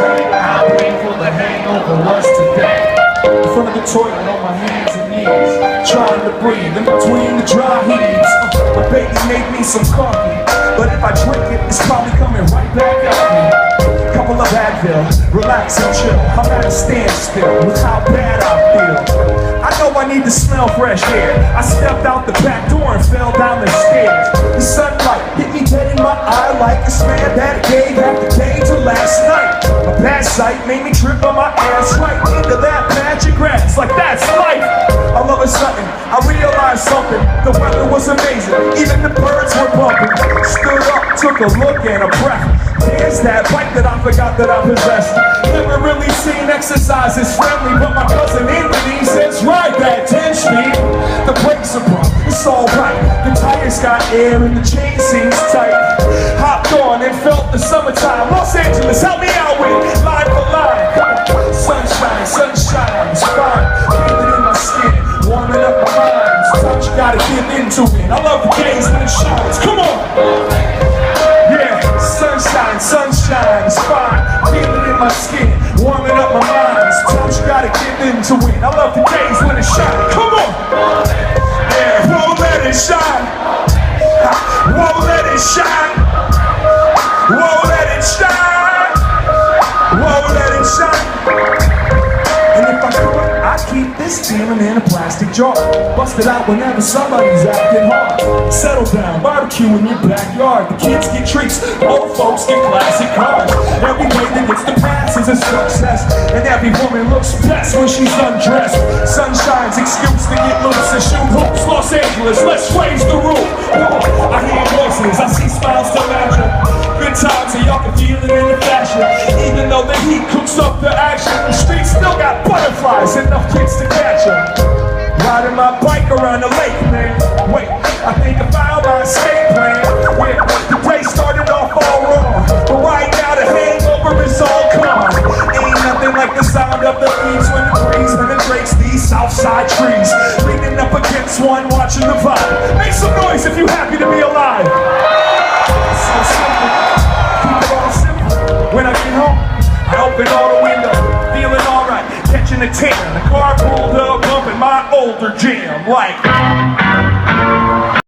say how painful the hangover was today. In front of the toilet on my hands and knees, trying to breathe in between the dry heaves. My baby made me some coffee, but if I drink it, it's probably coming right back at me. Couple of Advil, relax and chill. I'm at a standstill with how bad I feel. I know I need to smell fresh air. I stepped out the back door and fell down the stairs. The sunlight hit me dead in my eye like a man that gave after day to last night. A bad sight made me trip on my ass right into that magic grass. Like that's life. All of a sudden, I realized something. The weather was amazing. Even the birds were bumping. Stood up, took a look and a breath. There's that bike that I forgot that I possessed. Never really seen exercise as friendly, but my cousin Anthony says ride that 10 speed. The brakes are broke, it's alright. The tires got air and the chain seems tight. Hopped on and felt the summertime. Los Angeles, help me out with line for line. Sunshine, sunshine, it's fine. Feel it in my skin, warming up my mind. Sometimes you gotta give into it. I love the days when it shines. Come on! Yeah, sunshine, sunshine, it's fine. Feel it in my skin, warming up my mind. Sometimes you gotta give into it. I love the days when it shines. Come on! Yeah, won't let it shine. Won't let it shine. Won't let it shine. Won't let it shine. And if I could, I'd keep this feeling in a plastic jar. Bust it out whenever somebody's acting hard. Settle down, barbecue in your backyard. The kids get treats, old folks get classic cars. Every way that gets the pass is a success. And every woman looks best when she's undressed. Sunshine's excuse to get loose and shoot hoops. Los Angeles, let's raise the roof. I hear voices, I see smiles to match them. Good times and y'all can feel it in the fashion. Even though the heat cooks up the action, the streets still got butterflies, enough kids to catch them. Riding my bike around the lake, man. Wait, I think I found my escape plan. Yeah, the day started off all wrong, but right now the hangover is all gone. Ain't nothing like the sound of the leaves when the breeze penetrates these southside trees. Leaning up against one, watching the vibe. Make some noise if you happy to be alive. It's so simple, keep it all simple. When I get home, I open all the windows, feeling alright, catching a tan. The car pulled up, bumping my older jam like